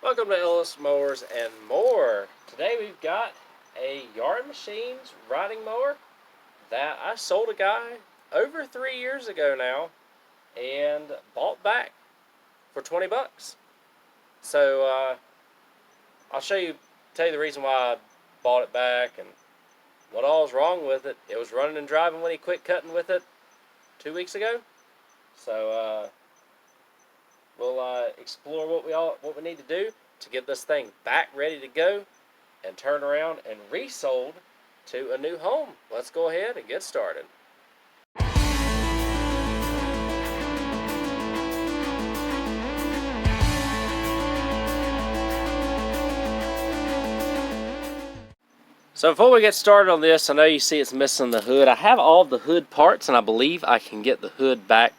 Welcome to Ellis, Mowers, and more. Today we've got a Yard Machines riding mower that I sold a guy over 3 years ago now and bought back for 20 bucks. So I'll tell you the reason why I bought it back and what all is wrong with it. It was running and driving when he quit cutting with it 2 weeks ago. So we'll explore what we need to do to get this thing back ready to go and turn around and resold to a new home. Let's go ahead and get started. So before we get started on this, I know you see it's missing the hood. I have all the hood parts, and I believe I can get the hood back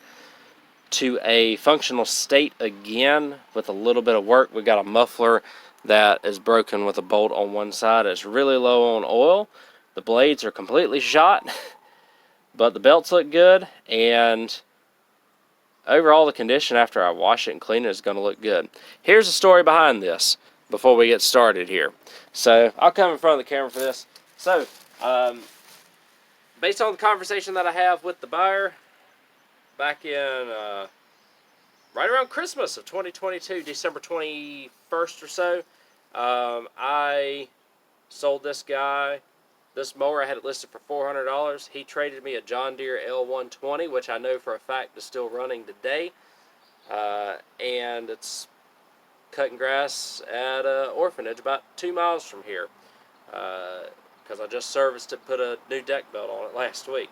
to a functional state again with a little bit of work. We got a muffler that is broken with a bolt on one side. It's really low on oil. The blades are completely shot, but the belts look good, and overall the condition after I wash it and clean it is going to look good. Here's the story behind this before we get started here. So I'll come in front of the camera for this. So based on the conversation that I have with the buyer back in right around Christmas of 2022, December 21st or so, I sold this guy this mower. I had it listed for $400. He traded me a John Deere L120, which I know for a fact is still running today, and it's cutting grass at an orphanage about 2 miles from here, because I just serviced it, put a new deck belt on it last week.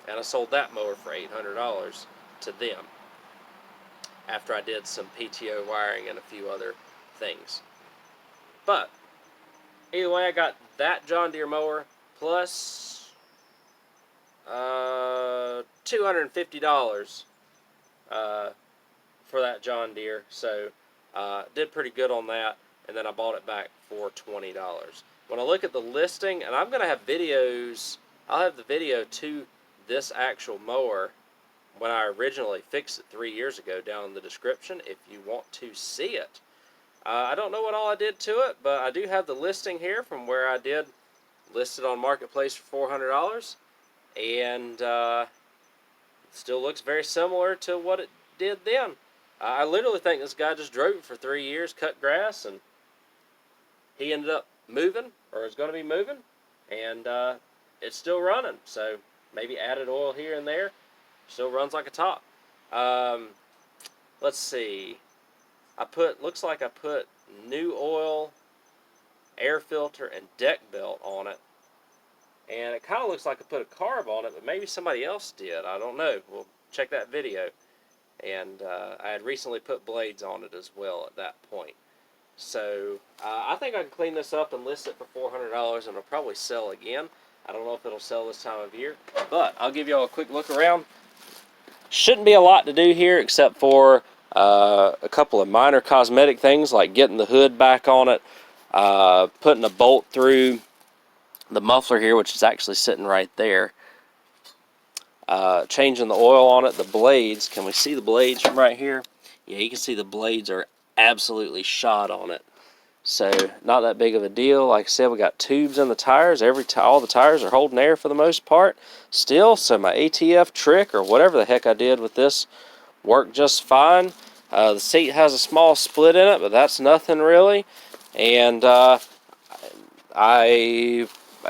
And I sold that mower for $800 to them after I did some PTO wiring and a few other things. But either way, I got that John Deere mower plus $250 for that John Deere. So did pretty good on that, and then I bought it back for $20. When I look at the listing, and I'm going to have videos, I'll have the video to this actual mower when I originally fixed it 3 years ago down in the description if you want to see it. I don't know what all I did to it, but I do have the listing here from where I did list it on Marketplace for $400, and it still looks very similar to what it did then. I literally think this guy just drove it for 3 years, cut grass, and he ended up moving, or is going to be moving, and it's still running. So maybe added oil here and there. Still runs like a top. Let's see. Looks like I put new oil, air filter, and deck belt on it. And it kind of looks like I put a carb on it, but maybe somebody else did. I don't know. We'll check that video. And I had recently put blades on it as well at that point. So I think I can clean this up and list it for $400, and it'll probably sell again. I don't know if it'll sell this time of year, but I'll give y'all a quick look around. Shouldn't be a lot to do here except for a couple of minor cosmetic things like getting the hood back on it, putting a bolt through the muffler here, which is actually sitting right there, changing the oil on it, the blades. Can we see the blades from right here? Yeah, you can see the blades are absolutely shot on it. So not that big of a deal. Like I said, we got tubes in the tires. All the tires are holding air for the most part still. So my ATF trick or whatever the heck I did with this worked just fine. The seat has a small split in it, but that's nothing really. And I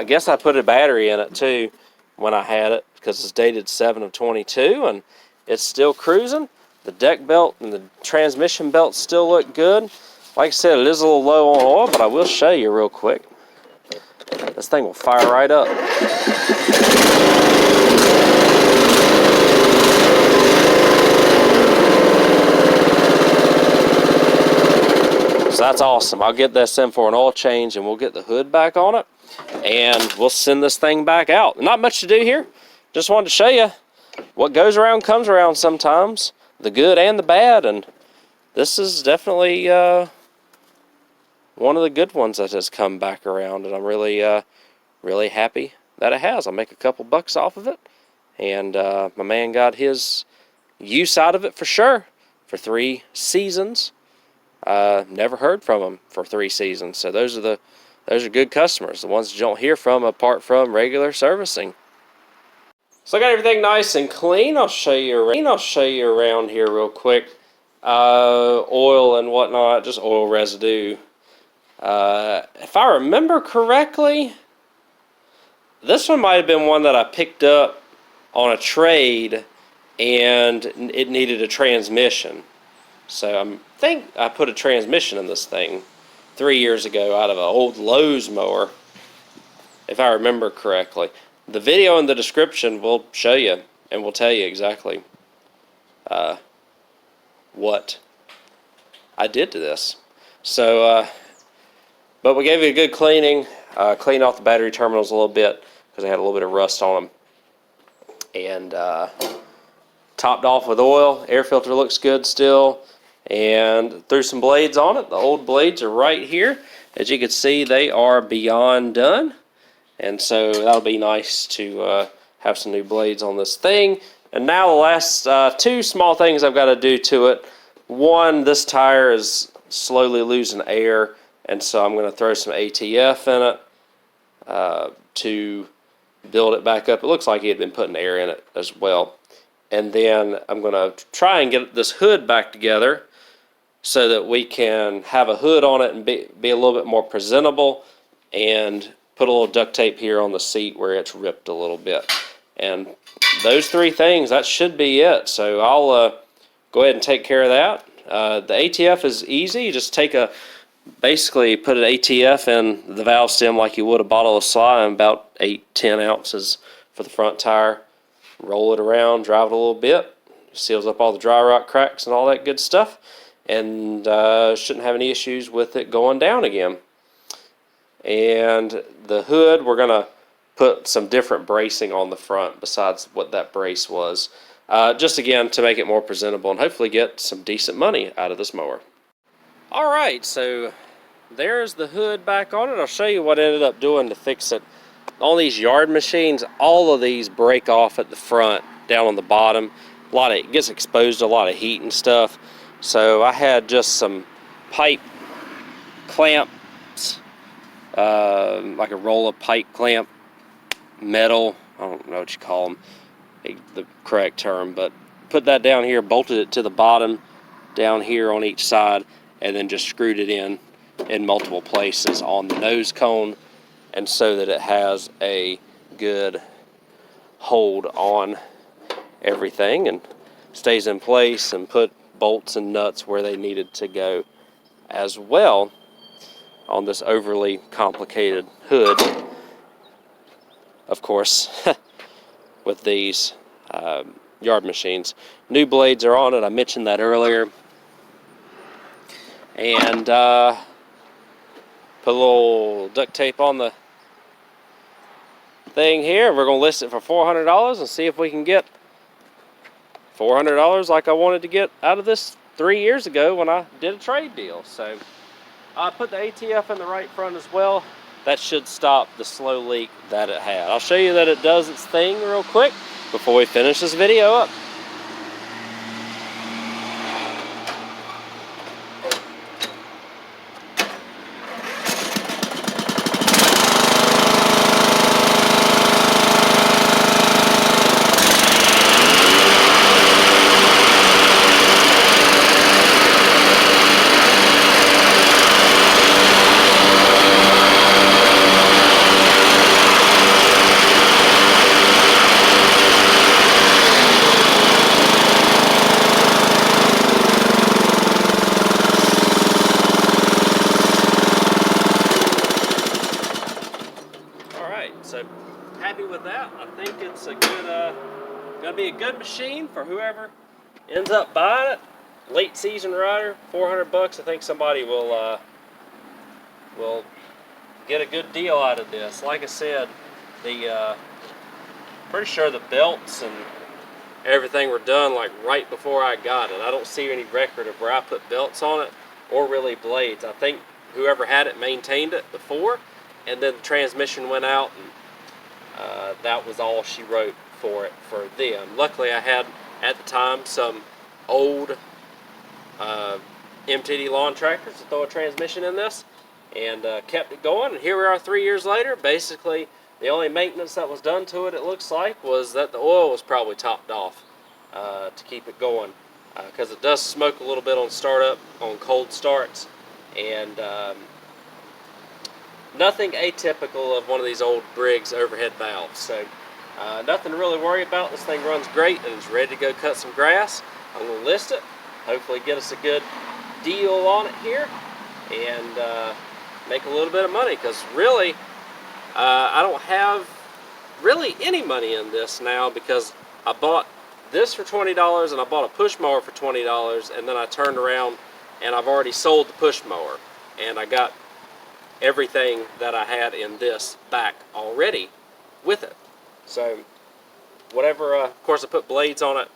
guess I put a battery in it too when I had it, because it's dated 7 of 22 and it's still cruising. The deck belt and the transmission belt still look good. Like I said, it is a little low on oil, but I will show you real quick. This thing will fire right up. So that's awesome. I'll get this in for an oil change, and we'll get the hood back on it, and we'll send this thing back out. Not much to do here. Just wanted to show you what goes around comes around sometimes, the good and the bad, and this is definitely one of the good ones that has come back around, and I'm really happy that it has. I'll make a couple bucks off of it, and my man got his use out of it for sure for 3 seasons. Never heard from them for 3 seasons. So those are good customers, the ones that you don't hear from apart from regular servicing. So I got everything nice and clean. I'll show you around here real quick. Oil and whatnot, just oil residue. If I remember correctly, this one might have been one that I picked up on a trade and it needed a transmission. So I think I put a transmission in this thing 3 years ago out of an old Lowe's mower, if I remember correctly. The video in the description will show you and will tell you exactly what I did to this. So, but we gave it a good cleaning, cleaned off the battery terminals a little bit because they had a little bit of rust on them, and topped off with oil. Air filter looks good still, and threw some blades on it. The old blades are right here. As you can see, they are beyond done, and so that'll be nice to have some new blades on this thing. And now the last 2 small things I've got to do to it. One, this tire is slowly losing air, and so I'm going to throw some ATF in it to build it back up. It looks like he had been putting air in it as well. And then I'm going to try and get this hood back together so that we can have a hood on it and be a little bit more presentable, and put a little duct tape here on the seat where it's ripped a little bit. And those 3 things, that should be it. So I'll go ahead and take care of that. The ATF is easy. You just basically put an ATF in the valve stem like you would a bottle of slime, about 8-10 ounces for the front tire. Roll it around, drive it a little bit. Seals up all the dry rot cracks and all that good stuff. And shouldn't have any issues with it going down again. And the hood, we're going to put some different bracing on the front besides what that brace was. Just again to make it more presentable and hopefully get some decent money out of this mower. Alright, so there's the hood back on it. I'll show you what I ended up doing to fix it. On these yard machines, all of these break off at the front, down on the bottom. It gets exposed to a lot of heat and stuff. So I had just some pipe clamps, like a roll of pipe clamp, metal, I don't know what you call them, the correct term, but put that down here, bolted it to the bottom down here on each side, and then just screwed it in multiple places on the nose cone, and so that it has a good hold on everything and stays in place, and put bolts and nuts where they needed to go as well on this overly complicated hood. Of course, with these yard machines. New blades are on it, I mentioned that earlier. And put a little duct tape on the thing here. We're going to list it for $400 and see if we can get $400 like I wanted to get out of this 3 years ago when I did a trade deal. So I put the ATF in the right front as well. That should stop the slow leak that it had. I'll show you that it does its thing real quick before we finish this video up. So happy with that. I think it's a good, gonna be a good machine for whoever ends up buying it. Late season rider, $400. I think somebody will get a good deal out of this. Like I said, pretty sure the belts and everything were done like right before I got it. I don't see any record of where I put belts on it or really blades. I think whoever had it maintained it before, and then the transmission went out, and that was all she wrote for it for them. Luckily I had at the time some old MTD lawn tractors to throw a transmission in this, and kept it going. And here we are 3 years later. Basically, the only maintenance that was done to it, it looks like, was that the oil was probably topped off to keep it going, because it does smoke a little bit on startup, on cold starts, and nothing atypical of one of these old Briggs overhead valves. So nothing to really worry about. This thing runs great and it's ready to go cut some grass. I'm going to list it, hopefully get us a good deal on it here, and make a little bit of money, because really I don't have really any money in this now, because I bought this for $20 and I bought a push mower for $20, and then I turned around and I've already sold the push mower, and I got everything that I had in this back already with it. So whatever, of course I put blades on it,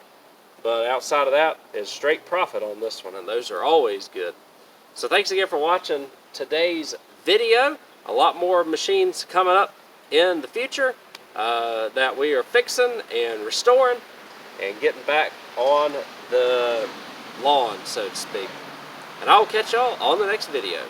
but outside of that is straight profit on this one, and those are always good. So thanks again for watching today's video. A lot more machines coming up in the future that we are fixing and restoring and getting back on the lawn, so to speak. And I'll catch y'all on the next video.